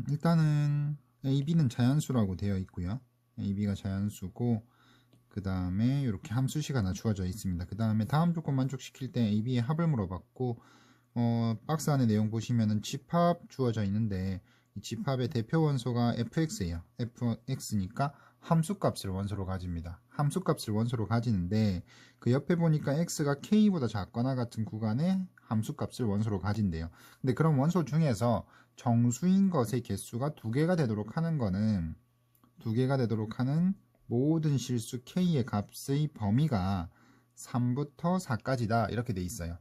일단은 AB는 자연수라고 되어 있고요. AB가 자연수고 그 다음에 이렇게 함수식 하나 주어져 있습니다. 그 다음에 다음 조건 만족시킬 때 AB의 합을 물어봤고 박스 안에 내용 보시면은 집합 주어져 있는데 이 집합의 대표 원소가 fx예요. fx니까 함수값을 원소로 가집니다. 함수값을 원소로 가지는데 그 옆에 보니까 x가 k보다 작거나 같은 구간에 함수값을 원소로 가진대요. 근데 그런 원소 중에서 정수인 것의 개수가 두 개가 되도록 하는 거는 두 개가 되도록 하는 모든 실수 k의 값의 범위가 3부터 4까지다 이렇게 돼 있어요.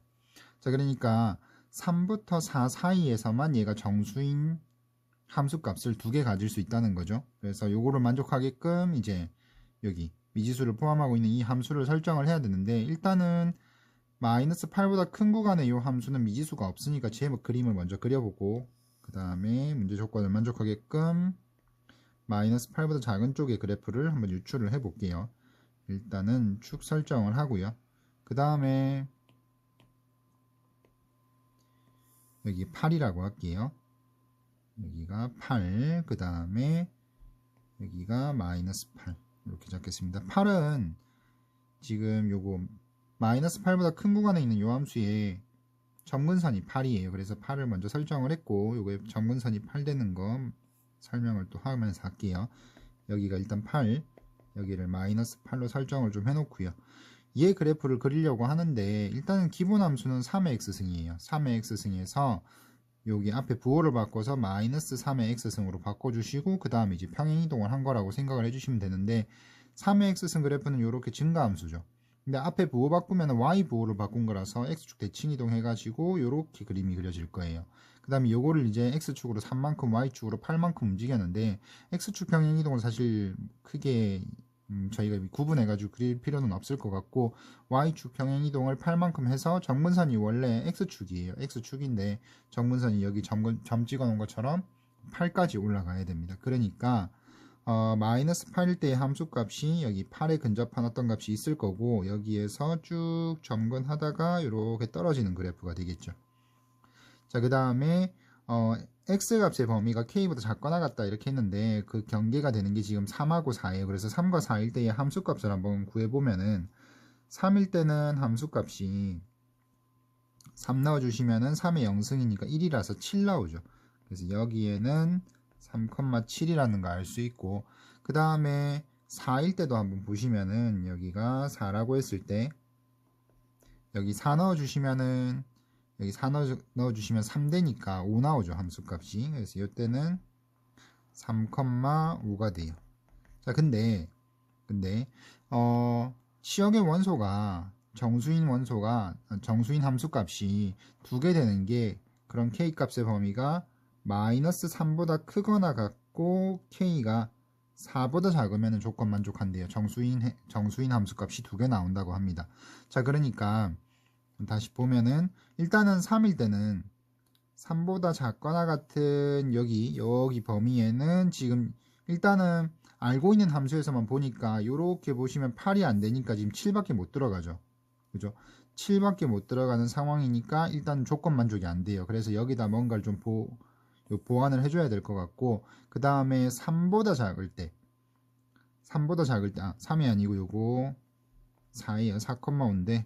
자, 그러니까 3부터 4 사이에서만 얘가 정수인 함수값을 두 개 가질 수 있다는 거죠. 그래서 요거를 만족하게끔 이제 여기 미지수를 포함하고 있는 이 함수를 설정을 해야 되는데 일단은 마이너스 8보다 큰 구간의 이 함수는 미지수가 없으니까 제목 그림을 먼저 그려보고 그 다음에 문제 조건을 만족하게끔 마이너스 8보다 작은 쪽의 그래프를 한번 유출을 해 볼게요. 일단은 축 설정을 하고요. 그 다음에 여기 8이라고 할게요. 여기가 8, 그 다음에 여기가 마이너스 8 이렇게 잡겠습니다. 8은 지금 요거 마이너스 8보다 큰 구간에 있는 요 함수의 점근선이 8이에요. 그래서 8을 먼저 설정을 했고 요거에 점근선이 8 되는 거 설명을 또 하면서 할게요. 여기가 일단 8, 여기를 마이너스 8로 설정을 좀 해놓고요. 얘 그래프를 그리려고 하는데 일단은 기본 함수는 3의 x승이에요. 3의 x승에서 여기 앞에 부호를 바꿔서 마이너스 3의 x승으로 바꿔주시고 그 다음에 이제 평행이동을 한 거라고 생각을 해주시면 되는데 3의 x승 그래프는 이렇게 증가함수죠. 근데 앞에 부호 바꾸면 y 부호를 바꾼 거라서 x축 대칭이동 해가지고 이렇게 그림이 그려질 거예요. 그 다음에 요거를 이제 x축으로 3만큼 y축으로 8만큼 움직였는데 x축 평행이동은 사실 크게 저희가 구분해가지고 그릴 필요는 없을 것 같고 y축 평행이동을 8만큼 해서 정근선이 원래 x축이에요. x축인데 정근선이 여기 점 찍어놓은 것처럼 8까지 올라가야 됩니다. 그러니까 마이너스 8일 때의 함수값이 여기 8에 근접한 어떤 값이 있을 거고 여기에서 쭉 점근하다가 이렇게 떨어지는 그래프가 되겠죠. 자, 그 다음에 x값의 범위가 k보다 작거나 같다 이렇게 했는데 그 경계가 되는 게 지금 3하고 4예요. 그래서 3과 4일 때의 함수값을 한번 구해보면은 3일 때는 함수값이 3 넣어주시면은 3의 0승이니까 1이라서 7 나오죠. 그래서 여기에는 3,7이라는 거 알 수 있고 그 다음에 4일 때도 한번 보시면은 여기가 4라고 했을 때 여기 4 넣어주시면은 여기 4 넣어주시면 3되니까 5 나오죠. 함수값이. 그래서 이때는 3,5가 돼요. 자, 근데 시역의 원소가 정수인 함수값이 두 개 되는 게 그런 k 값의 범위가 마이너스 3보다 크거나 같고 k가 4보다 작으면 조건 만족한대요. 정수인 함수값이 두 개 나온다고 합니다. 자, 그러니까 다시 보면은 일단은 3일 때는 3보다 작거나 같은 여기 범위에는 지금 일단은 알고 있는 함수에서만 보니까 이렇게 보시면 8이 안 되니까 지금 7밖에 못 들어가죠. 그죠? 7밖에 못 들어가는 상황이니까 일단 조건 만족이 안 돼요. 그래서 여기다 뭔가를 좀 보완을 해줘야 될 것 같고 그 다음에 3보다 작을 때 3이 아니고 요거 4예요. 4,5인데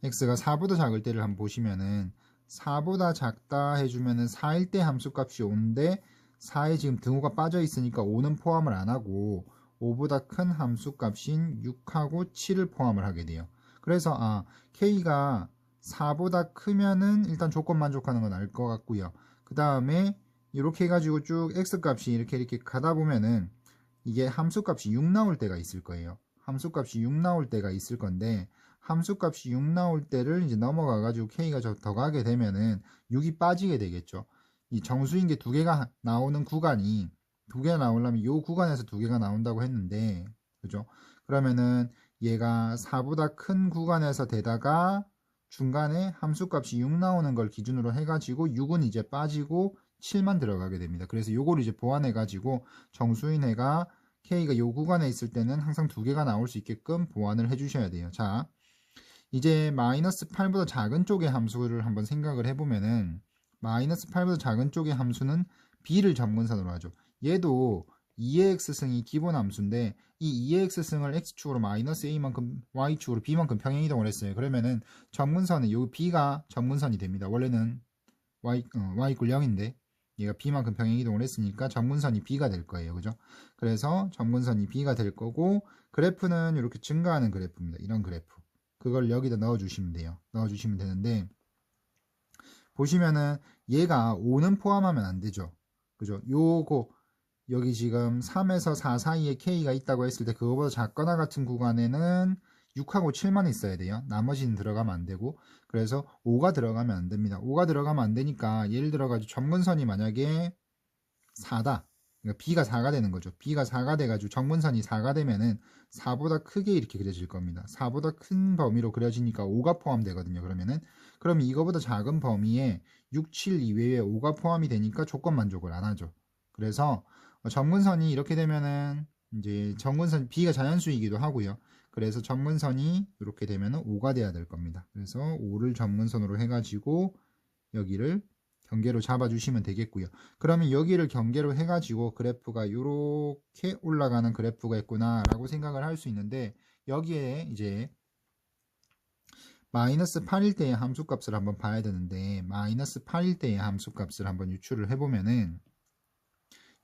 x가 4보다 작을 때를 한번 보시면은 4보다 작다 해주면은 4일 때 함수값이 5인데 4에 지금 등호가 빠져 있으니까 5는 포함을 안 하고 5보다 큰 함수값인 6하고 7을 포함을 하게 돼요. 그래서 k가 4보다 크면은 일단 조건 만족하는 건 알 것 같고요. 그 다음에 이렇게 해가지고 쭉 x값이 이렇게 가다 보면은 이게 함수값이 6 나올 때가 있을 거예요. 함수값이 6 나올 때가 있을 건데 함수값이 6 나올 때를 이제 넘어가 가지고 k가 더 가게 되면은 6이 빠지게 되겠죠. 이 정수인 게 두 개가 나오는 구간이 두 개가 나오려면 이 구간에서 두 개가 나온다고 했는데 그죠? 그러면은 얘가 4보다 큰 구간에서 되다가 중간에 함수값이 6 나오는 걸 기준으로 해가지고 6은 이제 빠지고 7만 들어가게 됩니다. 그래서 요거를 이제 보완해 가지고 정수인 애가 k가 요 구간에 있을 때는 항상 두 개가 나올 수 있게끔 보완을 해 주셔야 돼요. 자, 이제 마이너스 8보다 작은 쪽의 함수를 한번 생각을 해보면은 마이너스 8보다 작은 쪽의 함수는 b를 점근선으로 하죠. 얘도 2의 x승이 기본 함수인데 이 2의 x승을 x축으로 마이너스 a만큼 y축으로 b만큼 평행이동을 했어요. 그러면은 점근선은 요 b가 점근선이 됩니다. 원래는 y 이퀄 0인데 얘가 b만큼 평행이동을 했으니까 점근선이 b가 될 거예요. 그죠? 그래서 점근선이 b가 될 거고 그래프는 이렇게 증가하는 그래프입니다. 이런 그래프. 그걸 여기다 넣어주시면 돼요. 넣어주시면 되는데 보시면은 얘가 5는 포함하면 안 되죠. 그죠? 요거 여기 지금 3에서 4 사이에 K가 있다고 했을 때 그거보다 작거나 같은 구간에는 6하고 7만 있어야 돼요. 나머지는 들어가면 안 되고 그래서 5가 들어가면 안 됩니다. 5가 들어가면 안 되니까 예를 들어가지고 점근선이 만약에 4다. 그러니까 B가 4가 되는 거죠. B가 4가 돼가지고 점근선이 4가 되면은 4보다 크게 이렇게 그려질 겁니다. 4보다 큰 범위로 그려지니까 5가 포함되거든요. 그러면 이거보다 작은 범위에 6, 7 이외에 5가 포함이 되니까 조건 만족을 안 하죠. 그래서 점근선이 이렇게 되면은 이제 점근선 B가 자연수이기도 하고요. 그래서 점근선이 이렇게 되면은 5가 돼야 될 겁니다. 그래서 5를 점근선으로 해가지고 여기를 경계로 잡아주시면 되겠고요. 그러면 여기를 경계로 해가지고 그래프가 이렇게 올라가는 그래프가 있구나 라고 생각을 할 수 있는데 여기에 이제 마이너스 8일 때의 함수값을 한번 봐야 되는데 마이너스 8일 때의 함수값을 한번 유출을 해보면은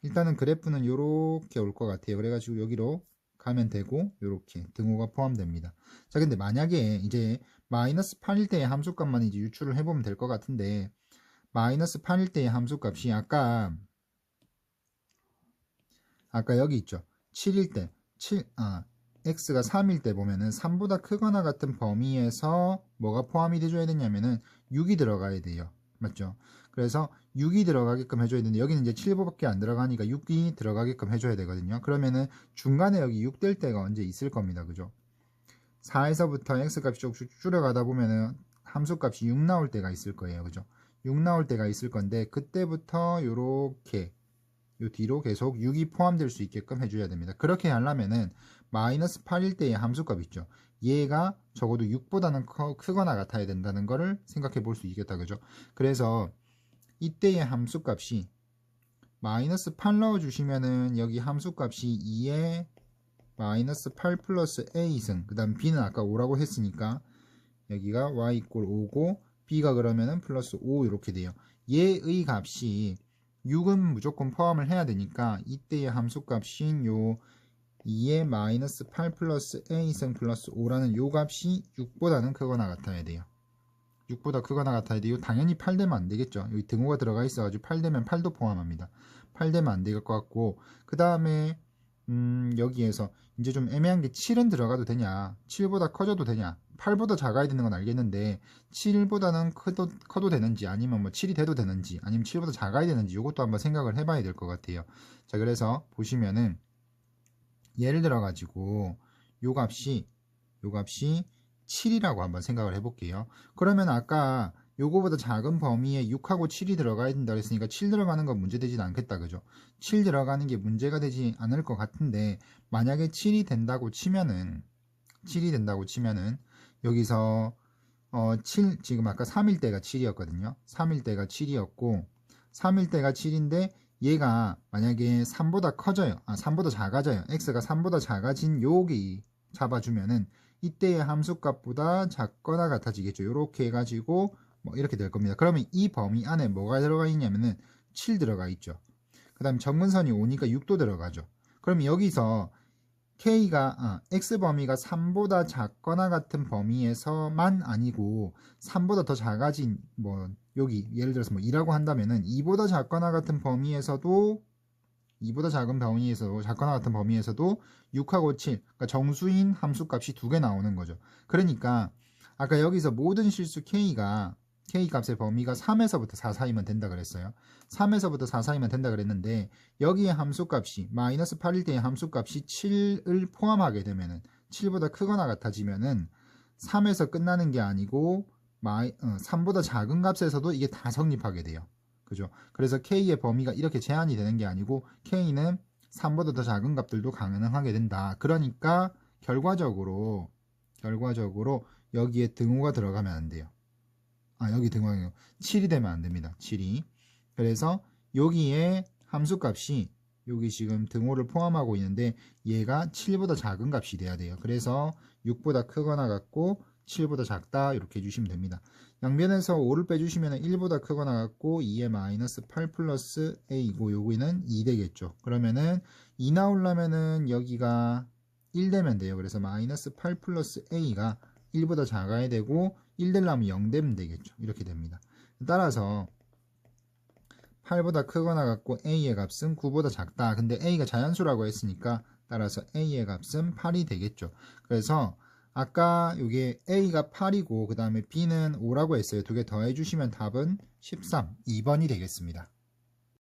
일단은 그래프는 이렇게 올 것 같아요. 그래가지고 여기로 가면 되고 이렇게 등호가 포함됩니다. 자 근데 만약에 이제 마이너스 8일 때의 함수값만 이제 유출을 해보면 될 것 같은데 마이너스 8일 때의 함수값이 아까 여기 있죠. 7일 때 x가 3일 때 보면은 3보다 크거나 같은 범위에서 뭐가 포함이 돼줘야 되냐면은 6이 들어가야 돼요. 맞죠? 그래서 6이 들어가게끔 해줘야 되는데 여기는 이제 7보밖에 안 들어가니까 6이 들어가게끔 해줘야 되거든요. 그러면은 중간에 여기 6 될 때가 언제 있을 겁니다. 그죠? 4에서부터 x값이 쭉 줄여가다 보면은 함수값이 6 나올 때가 있을 거예요. 그죠? 6 나올 때가 있을 건데 그때부터 요렇게 요 뒤로 계속 6이 포함될 수 있게끔 해줘야 됩니다. 그렇게 하려면은 마이너스 8일 때의 함수값 있죠. 얘가 적어도 6보다는 크거나 같아야 된다는 거를 생각해 볼 수 있겠다. 그죠? 그래서 이때의 함수값이 마이너스 8 넣어주시면은 여기 함수값이 2에 마이너스 8 플러스 a승 그 다음 b는 아까 5라고 했으니까 여기가 y 이꼴 5고 b가 그러면은 플러스 5 이렇게 돼요. 얘의 값이 6은 무조건 포함을 해야 되니까 이때의 함수값인 요 2의 마이너스 8 플러스 a승 플러스 5라는 요 값이 6보다는 크거나 같아야 돼요. 6보다 크거나 같아야 돼요. 당연히 8 되면 안 되겠죠. 여기 등호가 들어가 있어가지고 8 되면 8도 포함합니다. 8 되면 안 될 것 같고 그 다음에 여기에서 이제 좀 애매한 게 7은 들어가도 되냐 7보다 커져도 되냐 8보다 작아야 되는 건 알겠는데 7보다는 커도 되는지 아니면 뭐 7이 돼도 되는지 아니면 7보다 작아야 되는지 이것도 한번 생각을 해봐야 될 것 같아요. 자 그래서 보시면은 예를 들어 가지고 요 값이 7이라고 한번 생각을 해볼게요. 그러면 아까 요거보다 작은 범위에 6하고 7이 들어가야 된다 그랬으니까 7 들어가는 건 문제되진 않겠다. 그죠? 7 들어가는 게 문제가 되지 않을 것 같은데 만약에 7이 된다고 치면은 여기서 7 지금 아까 3일 때가 7이었거든요. 3일 때가 7이었고 3일 때가 7인데 얘가 만약에 3보다 커져요. 3보다 작아져요. x가 3보다 작아진 여기 잡아주면은 이때의 함수값보다 작거나 같아지겠죠. 이렇게 해가지고 뭐 이렇게 될 겁니다. 그러면 이 범위 안에 뭐가 들어가 있냐면은 7 들어가 있죠. 그 다음 점근선이 5니까 6도 들어가죠. 그럼 여기서 K가 X 범위가 3보다 작거나 같은 범위에서만 아니고 3보다 더 작아진 뭐 여기 예를 들어서 뭐 2라고 한다면은 2보다 작거나 같은 범위에서도 2보다 작은 범위에서도 작거나 같은 범위에서도 6하고 7 그러니까 정수인 함수값이 두 개 나오는 거죠. 그러니까 아까 여기서 모든 실수 K 값의 범위가 3에서부터 4 사이면 된다 그랬어요. 3에서부터 4 사이면 된다 그랬는데 여기에 함수값이 마이너스 8일 때의 함수값이 7을 포함하게 되면은 7보다 크거나 같아지면은 3에서 끝나는 게 아니고 3보다 작은 값에서도 이게 다 성립하게 돼요. 그죠? 그래서 K의 범위가 이렇게 제한이 되는 게 아니고 K는 3보다 더 작은 값들도 가능하게 된다. 그러니까 결과적으로 여기에 등호가 들어가면 안 돼요. 여기 등호요. 7이 되면 안 됩니다. 7이. 그래서 여기에 함수값이 여기 지금 등호를 포함하고 있는데 얘가 7보다 작은 값이 돼야 돼요. 그래서 6보다 크거나 같고 7보다 작다 이렇게 해주시면 됩니다. 양변에서 5를 빼주시면 1보다 크거나 같고 2에 마이너스 8 플러스 a이고 여기는 2 되겠죠. 그러면은 2 나오려면은 여기가 1 되면 돼요. 그래서 마이너스 8 플러스 a가 1보다 작아야 되고 1 되려면 0 되면 되겠죠. 이렇게 됩니다. 따라서 8보다 크거나 같고 a의 값은 9보다 작다. 근데 a가 자연수라고 했으니까 따라서 a의 값은 8이 되겠죠. 그래서 아까 이게 a가 8이고 그 다음에 b는 5라고 했어요. 두 개 더해 주시면 답은 13, 2번이 되겠습니다.